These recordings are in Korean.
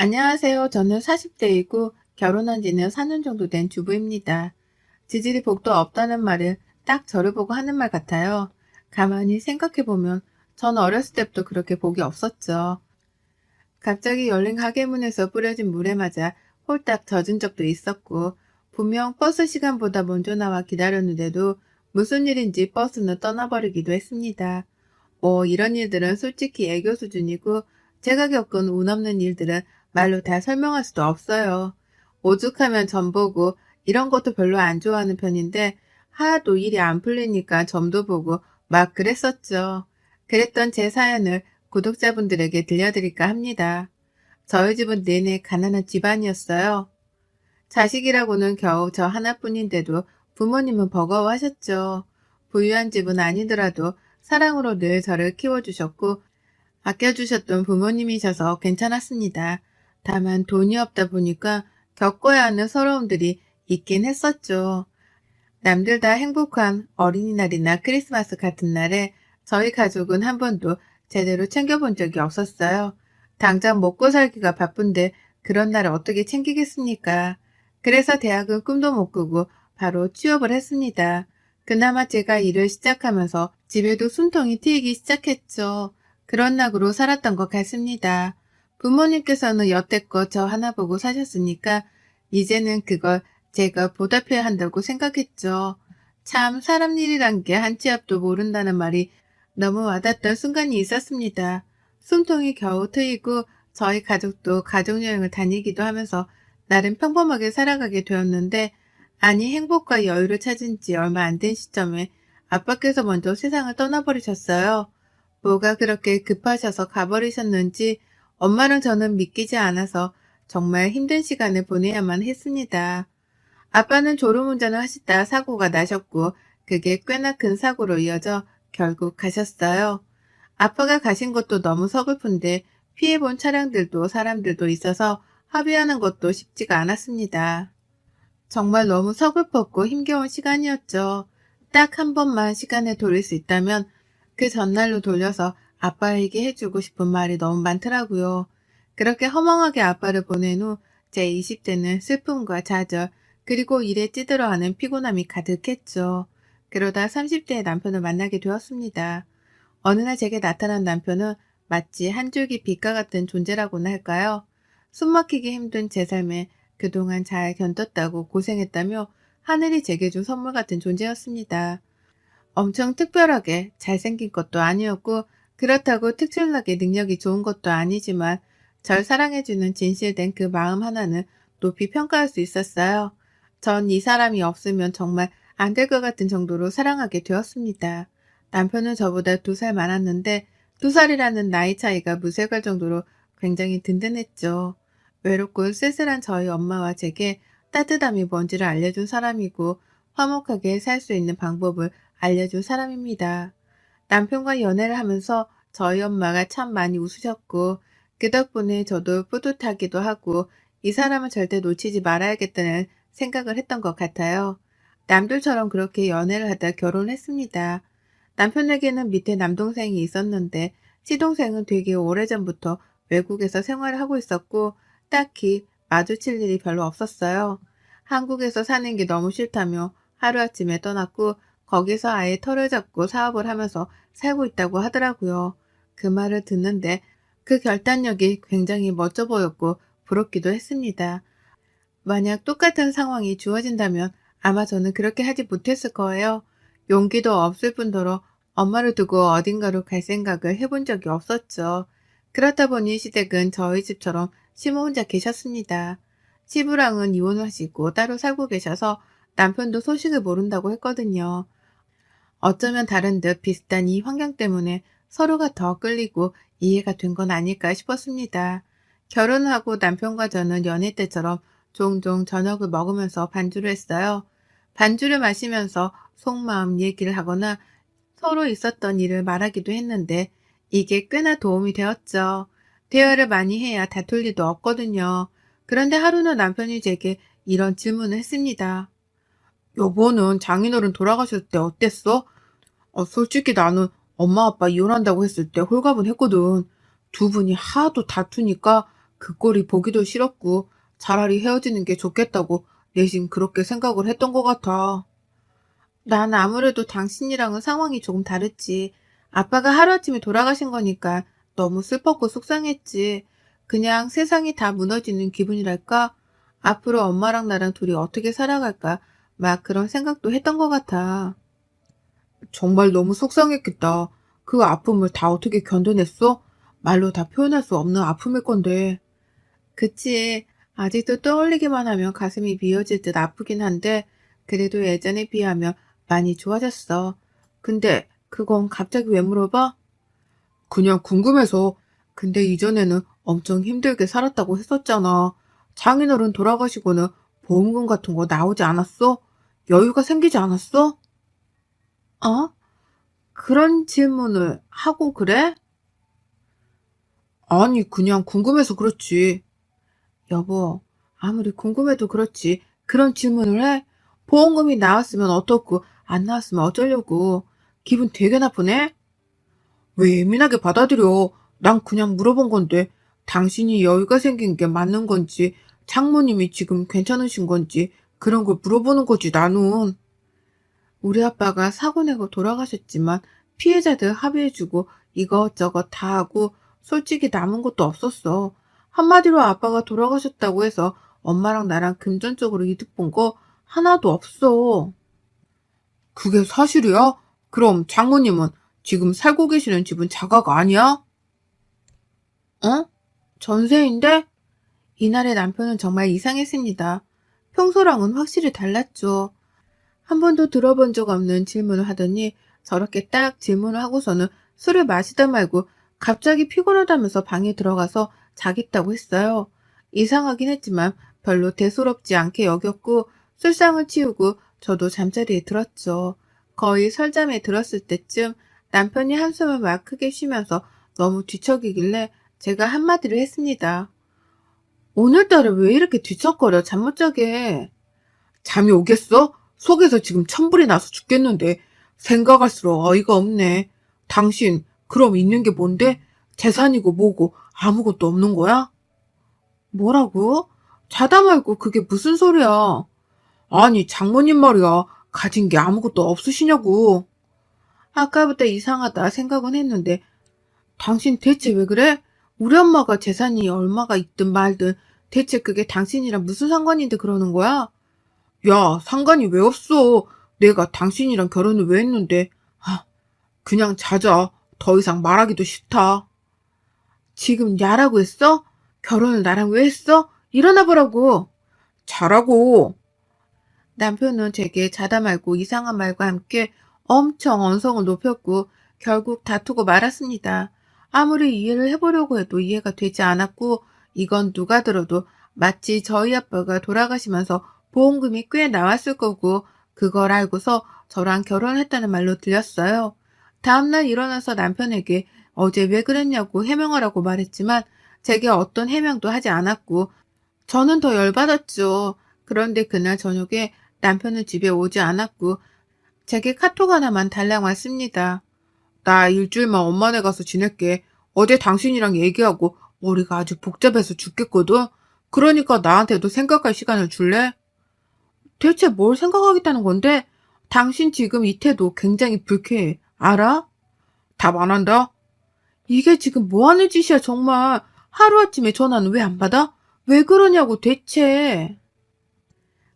안녕하세요. 저는 40대이고 결혼한 지는 4년 정도 된 주부입니다. 지질이 복도 없다는 말은 딱 저를 보고 하는 말 같아요. 가만히 생각해보면 전 어렸을 때부터 그렇게 복이 없었죠. 갑자기 열린 가게 문에서 뿌려진 물에 맞아 홀딱 젖은 적도 있었고, 분명 버스 시간보다 먼저 나와 기다렸는데도 무슨 일인지 버스는 떠나버리기도 했습니다. 뭐 이런 일들은 솔직히 애교 수준이고, 제가 겪은 운 없는 일들은 말로 다 설명할 수도 없어요. 오죽하면 점 보고 이런 것도 별로 안 좋아하는 편인데 하도 일이 안 풀리니까 점도 보고 막 그랬었죠. 그랬던 제 사연을 구독자분들에게 들려드릴까 합니다. 저희 집은 내내 가난한 집안이었어요. 자식이라고는 겨우 저 하나뿐인데도 부모님은 버거워하셨죠. 부유한 집은 아니더라도 사랑으로 늘 저를 키워주셨고 아껴주셨던 부모님이셔서 괜찮았습니다. 다만 돈이 없다 보니까 겪어야 하는 서러움들이 있긴 했었죠. 남들 다 행복한 어린이날이나 크리스마스 같은 날에 저희 가족은 한 번도 제대로 챙겨본 적이 없었어요. 당장 먹고 살기가 바쁜데 그런 날을 어떻게 챙기겠습니까? 그래서 대학은 꿈도 못 꾸고 바로 취업을 했습니다. 그나마 제가 일을 시작하면서 집에도 숨통이 트이기 시작했죠. 그런 낙으로 살았던 것 같습니다. 부모님께서는 여태껏 저 하나 보고 사셨으니까 이제는 그걸 제가 보답해야 한다고 생각했죠. 참 사람 일이란 게 한 치 앞도 모른다는 말이 너무 와닿던 순간이 있었습니다. 숨통이 겨우 트이고 저희 가족도 가족여행을 다니기도 하면서 나름 평범하게 살아가게 되었는데, 아니 행복과 여유를 찾은 지 얼마 안 된 시점에 아빠께서 먼저 세상을 떠나버리셨어요. 뭐가 그렇게 급하셔서 가버리셨는지 엄마랑 저는 믿기지 않아서 정말 힘든 시간을 보내야만 했습니다. 아빠는 졸음운전을 하시다 사고가 나셨고 그게 꽤나 큰 사고로 이어져 결국 가셨어요. 아빠가 가신 것도 너무 서글픈데 피해본 차량들도 사람들도 있어서 합의하는 것도 쉽지가 않았습니다. 정말 너무 서글펐고 힘겨운 시간이었죠. 딱 한 번만 시간을 돌릴 수 있다면 그 전날로 돌려서 아빠에게 해주고 싶은 말이 너무 많더라고요. 그렇게 허망하게 아빠를 보낸 후 제 20대는 슬픔과 좌절, 그리고 일에 찌들어하는 피곤함이 가득했죠. 그러다 30대의 남편을 만나게 되었습니다. 어느 날 제게 나타난 남편은 마치 한 줄기 빛과 같은 존재라고나 할까요? 숨막히기 힘든 제 삶에 그동안 잘 견뎠다고 고생했다며 하늘이 제게 준 선물 같은 존재였습니다. 엄청 특별하게 잘생긴 것도 아니었고 그렇다고 특출나게 능력이 좋은 것도 아니지만 절 사랑해주는 진실된 그 마음 하나는 높이 평가할 수 있었어요. 전 이 사람이 없으면 정말 안 될 것 같은 정도로 사랑하게 되었습니다. 남편은 저보다 2살 많았는데 2살이라는 나이 차이가 무색할 정도로 굉장히 든든했죠. 외롭고 쓸쓸한 저희 엄마와 제게 따뜻함이 뭔지를 알려준 사람이고 화목하게 살 수 있는 방법을 알려준 사람입니다. 남편과 연애를 하면서 저희 엄마가 참 많이 웃으셨고 그 덕분에 저도 뿌듯하기도 하고 이 사람은 절대 놓치지 말아야겠다는 생각을 했던 것 같아요. 남들처럼 그렇게 연애를 하다 결혼했습니다. 남편에게는 밑에 남동생이 있었는데 시동생은 되게 오래전부터 외국에서 생활을 하고 있었고 딱히 마주칠 일이 별로 없었어요. 한국에서 사는 게 너무 싫다며 하루아침에 떠났고 거기서 아예 털을 잡고 사업을 하면서 살고 있다고 하더라고요. 그 말을 듣는데 그 결단력이 굉장히 멋져 보였고 부럽기도 했습니다. 만약 똑같은 상황이 주어진다면 아마 저는 그렇게 하지 못했을 거예요. 용기도 없을 뿐더러 엄마를 두고 어딘가로 갈 생각을 해본 적이 없었죠. 그렇다 보니 시댁은 저희 집처럼 시모 혼자 계셨습니다. 시부랑은 이혼하시고 따로 살고 계셔서 남편도 소식을 모른다고 했거든요. 어쩌면 다른 듯 비슷한 이 환경 때문에 서로가 더 끌리고 이해가 된 건 아닐까 싶었습니다. 결혼하고 남편과 저는 연애 때처럼 종종 저녁을 먹으면서 반주를 했어요. 반주를 마시면서 속마음 얘기를 하거나 서로 있었던 일을 말하기도 했는데 이게 꽤나 도움이 되었죠. 대화를 많이 해야 다툴 일도 없거든요. 그런데 하루는 남편이 제게 이런 질문을 했습니다. 여보는 장인어른 돌아가셨을 때 어땠어? 솔직히 나는 엄마 아빠 이혼한다고 했을 때 홀가분했거든. 두 분이 하도 다투니까 그 꼴이 보기도 싫었고 차라리 헤어지는 게 좋겠다고 내심 그렇게 생각을 했던 것 같아. 난 아무래도 당신이랑은 상황이 조금 다르지. 아빠가 하루아침에 돌아가신 거니까 너무 슬펐고 속상했지. 그냥 세상이 다 무너지는 기분이랄까? 앞으로 엄마랑 나랑 둘이 어떻게 살아갈까? 막 그런 생각도 했던 것 같아. 정말 너무 속상했겠다. 그 아픔을 다 어떻게 견뎌냈어? 말로 다 표현할 수 없는 아픔일 건데. 그치. 아직도 떠올리기만 하면 가슴이 미어질 듯 아프긴 한데, 그래도 예전에 비하면 많이 좋아졌어. 근데 그건 갑자기 왜 물어봐? 그냥 궁금해서. 근데 이전에는 엄청 힘들게 살았다고 했었잖아. 장인어른 돌아가시고는 보험금 같은 거 나오지 않았어? 여유가 생기지 않았어? 어? 그런 질문을 하고 그래? 아니, 그냥 궁금해서 그렇지. 여보, 아무리 궁금해도 그렇지. 그런 질문을 해? 보험금이 나왔으면 어떻고, 안 나왔으면 어쩌려고. 기분 되게 나쁘네? 왜 예민하게 받아들여? 난 그냥 물어본 건데, 당신이 여유가 생긴 게 맞는 건지, 장모님이 지금 괜찮으신 건지, 그런 걸 물어보는 거지, 나는. 우리 아빠가 사고 내고 돌아가셨지만, 피해자들 합의해주고, 이것저것 다 하고, 솔직히 남은 것도 없었어. 한마디로 아빠가 돌아가셨다고 해서 엄마랑 나랑 금전적으로 이득 본 거 하나도 없어. 그게 사실이야? 그럼 장모님은 지금 살고 계시는 집은 자가가 아니야? 어? 전세인데? 이날의 남편은 정말 이상했습니다. 평소랑은 확실히 달랐죠. 한 번도 들어본 적 없는 질문을 하더니 저렇게 딱 질문을 하고서는 술을 마시다 말고 갑자기 피곤하다면서 방에 들어가서 자겠다고 했어요. 이상하긴 했지만 별로 대수롭지 않게 여겼고 술상을 치우고 저도 잠자리에 들었죠. 거의 설잠에 들었을 때쯤 남편이 한숨을 막 크게 쉬면서 너무 뒤척이길래 제가 한마디를 했습니다. 오늘따라 왜 이렇게 뒤척거려 잠 못 자게. 잠이 오겠어? 속에서 지금 천불이 나서 죽겠는데 생각할수록 어이가 없네. 당신 그럼 있는 게 뭔데? 재산이고 뭐고 아무것도 없는 거야? 뭐라고? 자다 말고 그게 무슨 소리야? 아니 장모님 말이야. 가진 게 아무것도 없으시냐고. 아까부터 이상하다 생각은 했는데 당신 대체 왜 그래? 우리 엄마가 재산이 얼마가 있든 말든 대체 그게 당신이랑 무슨 상관인데 그러는 거야? 야, 상관이 왜 없어? 내가 당신이랑 결혼을 왜 했는데. 아, 그냥 자자. 더 이상 말하기도 싫다. 지금 야라고 했어? 결혼을 나랑 왜 했어? 일어나 보라고. 자라고. 남편은 제게 자다 말고 이상한 말과 함께 엄청 언성을 높였고 결국 다투고 말았습니다. 아무리 이해를 해보려고 해도 이해가 되지 않았고 이건 누가 들어도 마치 저희 아빠가 돌아가시면서 보험금이 꽤 나왔을 거고 그걸 알고서 저랑 결혼했다는 말로 들렸어요. 다음날 일어나서 남편에게 어제 왜 그랬냐고 해명하라고 말했지만 제게 어떤 해명도 하지 않았고 저는 더 열받았죠. 그런데 그날 저녁에 남편은 집에 오지 않았고 제게 카톡 하나만 달랑 왔습니다. 나 일주일만 엄마네 가서 지낼게. 어제 당신이랑 얘기하고 머리가 아주 복잡해서 죽겠거든. 그러니까 나한테도 생각할 시간을 줄래? 대체 뭘 생각하겠다는 건데? 당신 지금 이 태도 굉장히 불쾌해. 알아? 답 안 한다? 이게 지금 뭐 하는 짓이야, 정말. 하루아침에 전화는 왜 안 받아? 왜 그러냐고, 대체.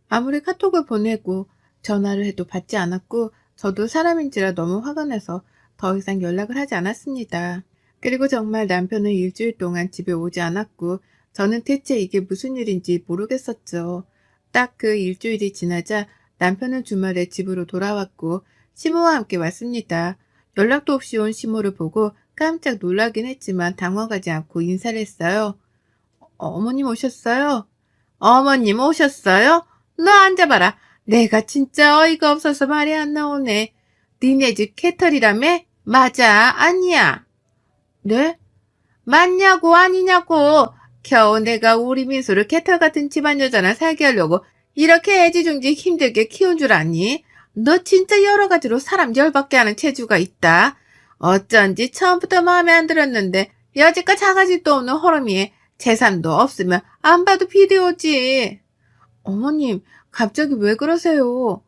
아무리 카톡을 보내고 전화를 해도 받지 않았고 저도 사람인지라 너무 화가 나서 더 이상 연락을 하지 않았습니다. 그리고 정말 남편은 일주일 동안 집에 오지 않았고 저는 대체 이게 무슨 일인지 모르겠었죠. 딱 그 일주일이 지나자 남편은 주말에 집으로 돌아왔고 시모와 함께 왔습니다. 연락도 없이 온 시모를 보고 깜짝 놀라긴 했지만 당황하지 않고 인사를 했어요. 어머님 오셨어요? 어머님 오셨어요? 너 앉아봐라. 내가 진짜 어이가 없어서 말이 안 나오네. 니네 집 캐털이라며? 맞아, 아니야. 네? 맞냐고, 아니냐고. 겨우 내가 우리 민수를 캐털 같은 집안 여자랑 살게 하려고 이렇게 애지중지 힘들게 키운 줄 아니? 너 진짜 여러 가지로 사람 열받게 하는 재주가 있다. 어쩐지 처음부터 마음에 안 들었는데 여지껏 작아질도 없는 호러미에 재산도 없으면 안 봐도 비디오지. 어머님, 갑자기 왜 그러세요?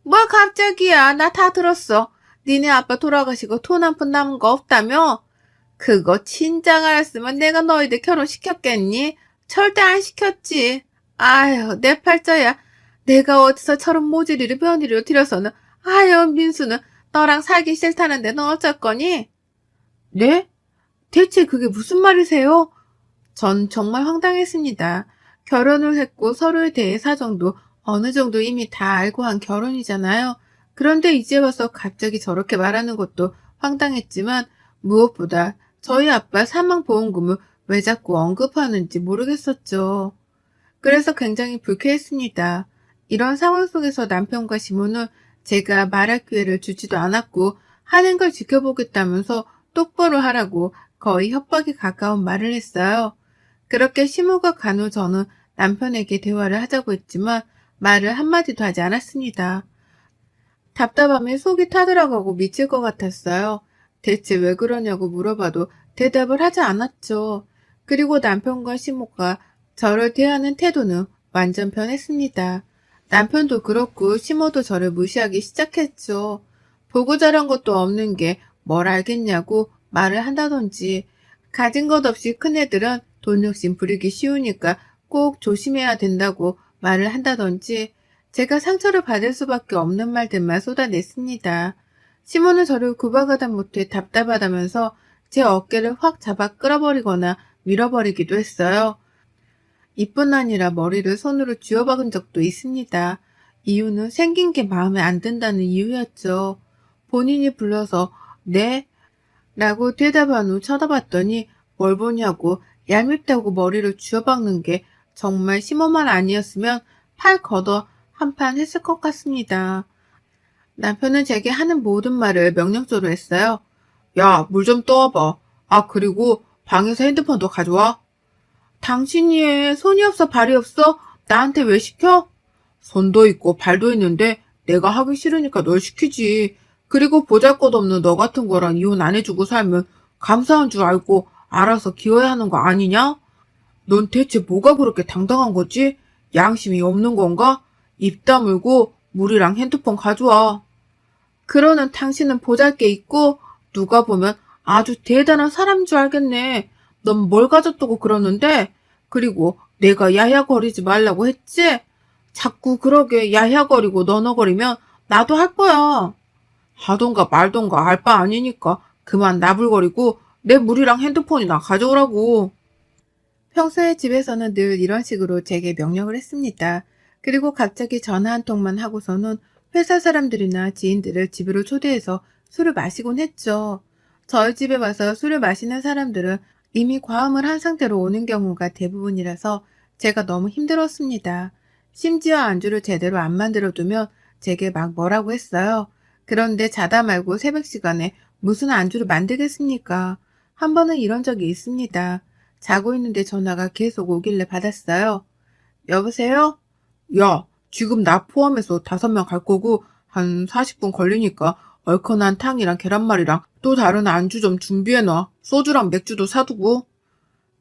뭐 갑자기야, 나 다 들었어. 니네 아빠 돌아가시고 돈 한 푼 남은 거 없다며? 그거 진작 알았으면 내가 너희들 결혼시켰겠니? 절대 안 시켰지. 아유, 내 팔자야. 내가 어디서 저런 모질이를 며느리로 들여서는, 아유, 민수는 너랑 살기 싫다는데 너 어쩔 거니? 네? 대체 그게 무슨 말이세요? 전 정말 황당했습니다. 결혼을 했고 서로에 대해 사정도 어느 정도 이미 다 알고 한 결혼이잖아요. 그런데 이제 와서 갑자기 저렇게 말하는 것도 황당했지만 무엇보다 저희 아빠 사망보험금을 왜 자꾸 언급하는지 모르겠었죠. 그래서 굉장히 불쾌했습니다. 이런 상황 속에서 남편과 시모는 제가 말할 기회를 주지도 않았고 하는 걸 지켜보겠다면서 똑바로 하라고 거의 협박에 가까운 말을 했어요. 그렇게 시모가 간 후 저는 남편에게 대화를 하자고 했지만 말을 한마디도 하지 않았습니다. 답답함에 속이 타들어가고 미칠 것 같았어요. 대체 왜 그러냐고 물어봐도 대답을 하지 않았죠. 그리고 남편과 시모가 저를 대하는 태도는 완전 변했습니다. 남편도 그렇고 시모도 저를 무시하기 시작했죠. 보고 자란 것도 없는 게 뭘 알겠냐고 말을 한다든지 가진 것 없이 큰애들은 돈 욕심 부리기 쉬우니까 꼭 조심해야 된다고 말을 한다든지 제가 상처를 받을 수밖에 없는 말들만 쏟아냈습니다. 시몬은 저를 구박하다 못해 답답하다면서 제 어깨를 확 잡아 끌어버리거나 밀어버리기도 했어요. 이뿐 아니라 머리를 손으로 쥐어박은 적도 있습니다. 이유는 생긴 게 마음에 안 든다는 이유였죠. 본인이 불러서 네? 라고 대답한 후 쳐다봤더니 뭘 보냐고 얄밉다고 머리를 쥐어박는 게 정말 심오만 아니었으면 팔 걷어 한판 했을 것 같습니다. 남편은 제게 하는 모든 말을 명령조로 했어요. 야, 물 좀 떠와봐. 아, 그리고 방에서 핸드폰도 가져와. 당신이 해. 손이 없어 발이 없어? 나한테 왜 시켜? 손도 있고 발도 있는데 내가 하기 싫으니까 널 시키지. 그리고 보잘것없는 너 같은 거랑 이혼 안 해주고 살면 감사한 줄 알고 알아서 기어야 하는 거 아니냐? 넌 대체 뭐가 그렇게 당당한 거지? 양심이 없는 건가? 입 다물고 물이랑 핸드폰 가져와. 그러는 당신은 보잘게 있고 누가 보면 아주 대단한 사람인 줄 알겠네. 넌 뭘 가졌다고 그러는데? 그리고 내가 야야거리지 말라고 했지? 자꾸 그러게 야야거리고 너너거리면 나도 할 거야. 하던가 말던가 알 바 아니니까 그만 나불거리고 내 물이랑 핸드폰이나 가져오라고. 평소에 집에서는 늘 이런 식으로 제게 명령을 했습니다. 그리고 갑자기 전화 한 통만 하고서는 회사 사람들이나 지인들을 집으로 초대해서 술을 마시곤 했죠. 저희 집에 와서 술을 마시는 사람들은 이미 과음을 한 상태로 오는 경우가 대부분이라서 제가 너무 힘들었습니다. 심지어 안주를 제대로 안 만들어두면 제게 막 뭐라고 했어요. 그런데 자다 말고 새벽 시간에 무슨 안주를 만들겠습니까? 한 번은 이런 적이 있습니다. 자고 있는데 전화가 계속 오길래 받았어요. 여보세요? 야, 지금 나 포함해서 5명 갈 거고 한 40분 걸리니까 얼큰한 탕이랑 계란말이랑 또 다른 안주 좀 준비해놔. 소주랑 맥주도 사두고.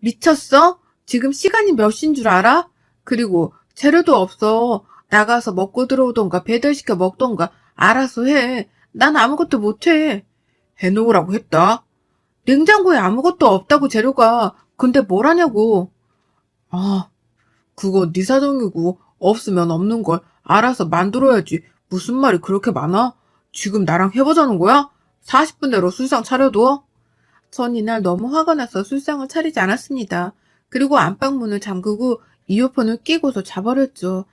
미쳤어? 지금 시간이 몇 시인 줄 알아? 그리고 재료도 없어. 나가서 먹고 들어오던가 배달시켜 먹던가 알아서 해. 난 아무것도 못해. 해놓으라고 했다. 냉장고에 아무것도 없다고 재료가. 근데 뭘 하냐고. 아, 그거 네 사정이고 없으면 없는 걸 알아서 만들어야지. 무슨 말이 그렇게 많아? 지금 나랑 해보자는 거야? 40분 내로 술상 차려둬? 전 이날 너무 화가 나서 술상을 차리지 않았습니다. 그리고 안방문을 잠그고 이어폰을 끼고서 자버렸죠.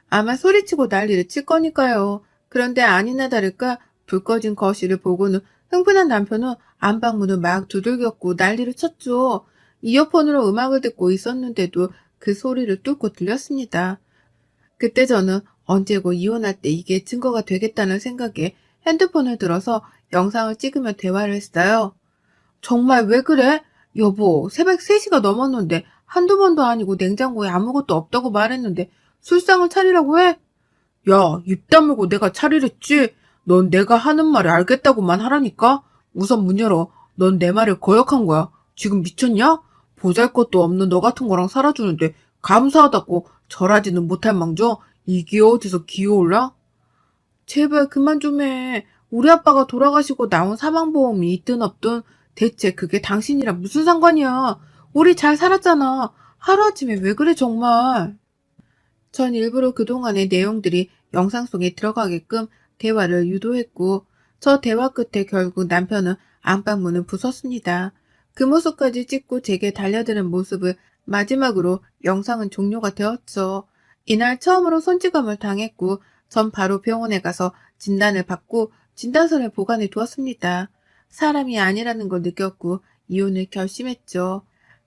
아마 소리치고 난리를 칠 거니까요. 그런데 아니나 다를까 불 꺼진 거실을 보고는 흥분한 남편은 안방문을 막 두들겼고 난리를 쳤죠. 이어폰으로 음악을 듣고 있었는데도 그 소리를 뚫고 들렸습니다. 그때 저는 언제고 이혼할 때 이게 증거가 되겠다는 생각에 핸드폰을 들어서 영상을 찍으며 대화를 했어요. 정말 왜 그래? 여보, 새벽 3시가 넘었는데 한두 번도 아니고 냉장고에 아무것도 없다고 말했는데 술상을 차리라고 해? 야, 입 다물고 내가 차리랬지? 넌 내가 하는 말을 알겠다고만 하라니까? 우선 문 열어. 넌 내 말을 거역한 거야. 지금 미쳤냐? 보잘것도 없는 너 같은 거랑 살아주는데 감사하다고 절하지는 못할 망정 이게 어디서 기어올라? 제발 그만 좀 해. 우리 아빠가 돌아가시고 나온 사망보험이 있든 없든 대체 그게 당신이랑 무슨 상관이야. 우리 잘 살았잖아. 하루아침에 왜 그래 정말. 전 일부러 그동안의 내용들이 영상 속에 들어가게끔 대화를 유도했고 저 대화 끝에 결국 남편은 안방문을 부쉈습니다. 그 모습까지 찍고 제게 달려드는 모습을 마지막으로 영상은 종료가 되었죠. 이날 처음으로 손찌검을 당했고 전 바로 병원에 가서 진단을 받고 진단서를 보관해 두었습니다. 사람이 아니라는 걸 느꼈고 이혼을 결심했죠.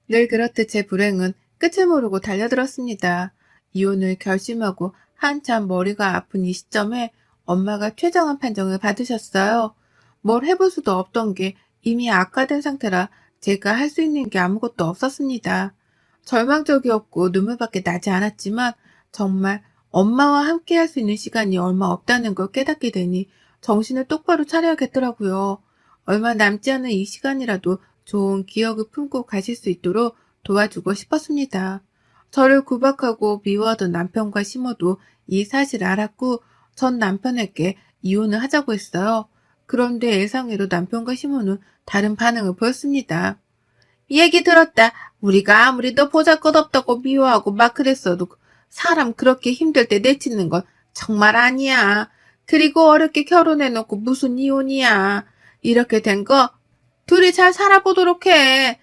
늘 그렇듯 제 불행은 끝을 모르고 달려들었습니다. 이혼을 결심하고 한참 머리가 아픈 이 시점에 엄마가 최정한 판정을 받으셨어요. 뭘 해볼 수도 없던 게 이미 악화된 상태라 제가 할 수 있는 게 아무것도 없었습니다. 절망적이었고 눈물밖에 나지 않았지만 정말 엄마와 함께 할 수 있는 시간이 얼마 없다는 걸 깨닫게 되니 정신을 똑바로 차려야겠더라고요. 얼마 남지 않은 이 시간이라도 좋은 기억을 품고 가실 수 있도록 도와주고 싶었습니다. 저를 구박하고 미워하던 남편과 시모도 이 사실을 알았고 전 남편에게 이혼을 하자고 했어요. 그런데 예상외로 남편과 시모는 다른 반응을 보였습니다. 얘기 들었다. 우리가 아무리 너 보잘것없다고 미워하고 막 그랬어도 사람 그렇게 힘들 때 내치는 건 정말 아니야. 그리고 어렵게 결혼해놓고 무슨 이혼이야. 이렇게 된 거 둘이 잘 살아보도록 해.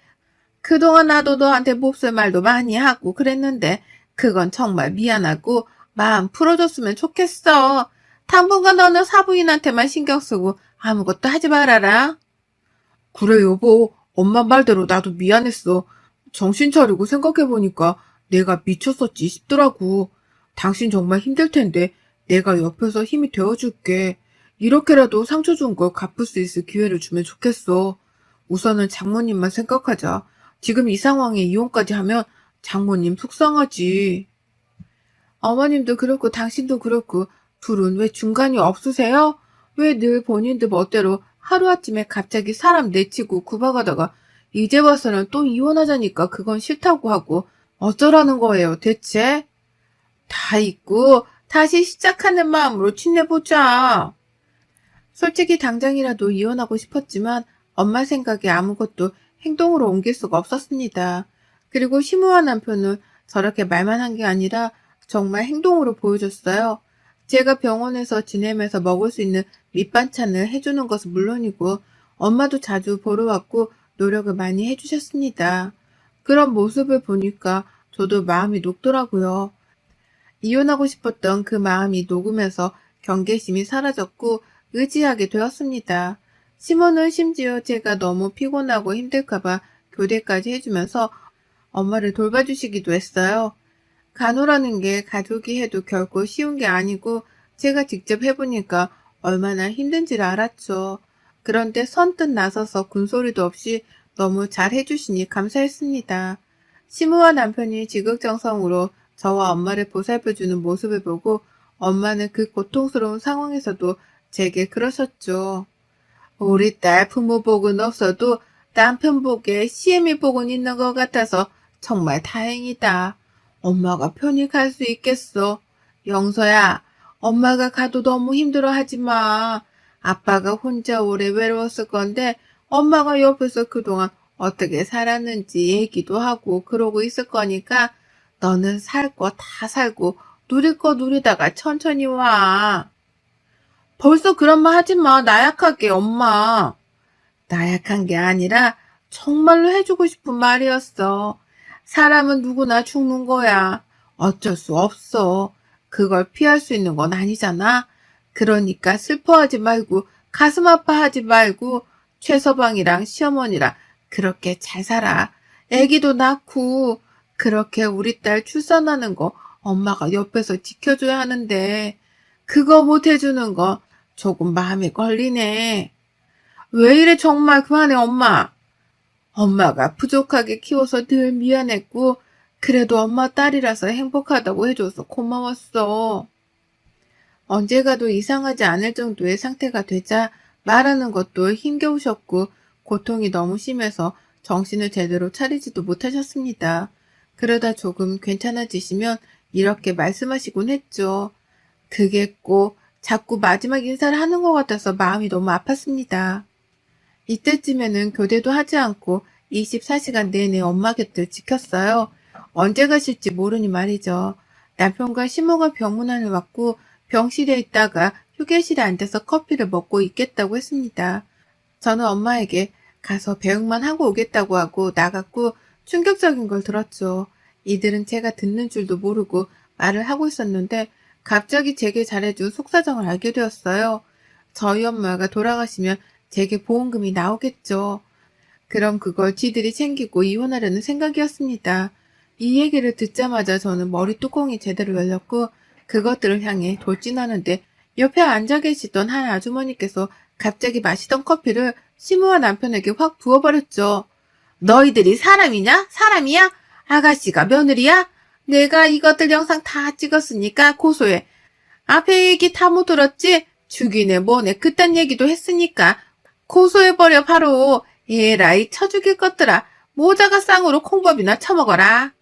그동안 나도 너한테 몹쓸 말도 많이 하고 그랬는데 그건 정말 미안하고 마음 풀어줬으면 좋겠어. 당분간 너는 사부인한테만 신경 쓰고 아무것도 하지 말아라. 그래 여보, 엄마 말대로 나도 미안했어. 정신 차리고 생각해보니까 내가 미쳤었지 싶더라고. 당신 정말 힘들 텐데 내가 옆에서 힘이 되어줄게. 이렇게라도 상처 준 걸 갚을 수 있을 기회를 주면 좋겠어. 우선은 장모님만 생각하자. 지금 이 상황에 이혼까지 하면 장모님 속상하지. 어머님도 그렇고 당신도 그렇고 둘은 왜 중간이 없으세요? 왜 늘 본인들 멋대로 하루아침에 갑자기 사람 내치고 구박하다가 이제 와서는 또 이혼하자니까 그건 싫다고 하고 어쩌라는 거예요 대체? 다 잊고 다시 시작하는 마음으로 친해보자. 솔직히 당장이라도 이혼하고 싶었지만 엄마 생각에 아무것도 행동으로 옮길 수가 없었습니다. 그리고 시무한 남편은 저렇게 말만 한 게 아니라 정말 행동으로 보여줬어요. 제가 병원에서 지내면서 먹을 수 있는 밑반찬을 해주는 것은 물론이고 엄마도 자주 보러 왔고 노력을 많이 해주셨습니다. 그런 모습을 보니까 저도 마음이 녹더라고요. 이혼하고 싶었던 그 마음이 녹으면서 경계심이 사라졌고 의지하게 되었습니다. 시몬은 심지어 제가 너무 피곤하고 힘들까봐 교대까지 해주면서 엄마를 돌봐주시기도 했어요. 간호라는 게 가족이 해도 결코 쉬운 게 아니고 제가 직접 해보니까 얼마나 힘든지를 알았죠. 그런데 선뜻 나서서 군소리도 없이 너무 잘 해주시니 감사했습니다. 시무와 남편이 지극정성으로 저와 엄마를 보살펴주는 모습을 보고 엄마는 그 고통스러운 상황에서도 제게 그러셨죠. 우리 딸 부모 복은 없어도 남편 복에 시애미 복은 있는 것 같아서 정말 다행이다. 엄마가 편히 갈 수 있겠어. 영서야, 엄마가 가도 너무 힘들어하지 마. 아빠가 혼자 오래 외로웠을 건데 엄마가 옆에서 그동안 어떻게 살았는지 얘기도 하고 그러고 있을 거니까 너는 살 거 다 살고 누릴 거 누리다가 천천히 와. 벌써 그런 말 하지 마. 나약하게 엄마. 나약한 게 아니라 정말로 해주고 싶은 말이었어. 사람은 누구나 죽는 거야. 어쩔 수 없어. 그걸 피할 수 있는 건 아니잖아. 그러니까 슬퍼하지 말고 가슴 아파하지 말고 최서방이랑 시어머니랑 그렇게 잘 살아. 애기도 낳고 그렇게 우리 딸 출산하는 거 엄마가 옆에서 지켜줘야 하는데 그거 못 해주는 거 조금 마음에 걸리네. 왜 이래 정말 그만해 엄마. 엄마가 부족하게 키워서 늘 미안했고 그래도 엄마 딸이라서 행복하다고 해줘서 고마웠어. 언제 가도 이상하지 않을 정도의 상태가 되자 말하는 것도 힘겨우셨고 고통이 너무 심해서 정신을 제대로 차리지도 못하셨습니다. 그러다 조금 괜찮아지시면 이렇게 말씀하시곤 했죠. 그게 꼭 자꾸 마지막 인사를 하는 것 같아서 마음이 너무 아팠습니다. 이때쯤에는 교대도 하지 않고 24시간 내내 엄마 곁을 지켰어요. 언제 가실지 모르니 말이죠. 남편과 시모가 병문안을 왔고 병실에 있다가 휴게실에 앉아서 커피를 먹고 있겠다고 했습니다. 저는 엄마에게 가서 배웅만 하고 오겠다고 하고 나갔고 충격적인 걸 들었죠. 이들은 제가 듣는 줄도 모르고 말을 하고 있었는데 갑자기 제게 잘해준 속사정을 알게 되었어요. 저희 엄마가 돌아가시면 제게 보험금이 나오겠죠. 그럼 그걸 지들이 챙기고 이혼하려는 생각이었습니다. 이 얘기를 듣자마자 저는 머리 뚜껑이 제대로 열렸고 그것들을 향해 돌진하는데 옆에 앉아 계시던 한 아주머니께서 갑자기 마시던 커피를 시모와 남편에게 확 부어버렸죠. 너희들이 사람이냐? 사람이야? 아가씨가 며느리야? 내가 이것들 영상 다 찍었으니까 고소해. 앞에 얘기 다 못 들었지? 죽이네 뭐네 그딴 얘기도 했으니까 고소해버려 바로. 에라이 쳐 죽일 것들아. 모자가 쌍으로 콩밥이나 처먹어라.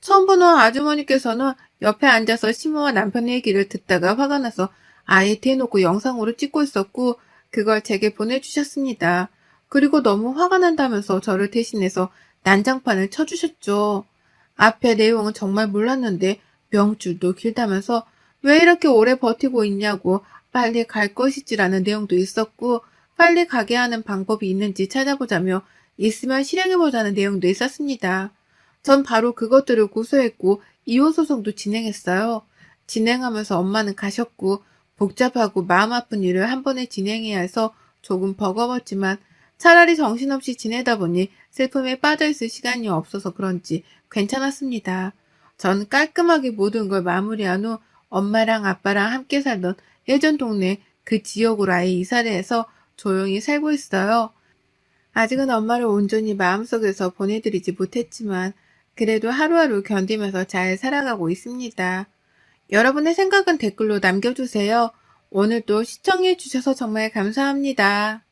처음 보는 아주머니께서는 옆에 앉아서 시모와 남편 얘기를 듣다가 화가 나서 아예 대놓고 영상으로 찍고 있었고 그걸 제게 보내주셨습니다. 그리고 너무 화가 난다면서 저를 대신해서 난장판을 쳐주셨죠. 앞에 내용은 정말 몰랐는데 명줄도 길다면서 왜 이렇게 오래 버티고 있냐고 빨리 갈 것이지라는 내용도 있었고 빨리 가게 하는 방법이 있는지 찾아보자며 있으면 실행해보자는 내용도 있었습니다. 전 바로 그것들을 고소했고 이혼소송도 진행했어요. 진행하면서 엄마는 가셨고 복잡하고 마음 아픈 일을 한 번에 진행해야 해서 조금 버거웠지만 차라리 정신없이 지내다 보니 슬픔에 빠져있을 시간이 없어서 그런지 괜찮았습니다. 전 깔끔하게 모든 걸 마무리한 후 엄마랑 아빠랑 함께 살던 예전 동네 그 지역으로 아예 이사를 해서 조용히 살고 있어요. 아직은 엄마를 온전히 마음속에서 보내드리지 못했지만 그래도 하루하루 견디면서 잘 살아가고 있습니다. 여러분의 생각은 댓글로 남겨주세요. 오늘도 시청해주셔서 정말 감사합니다.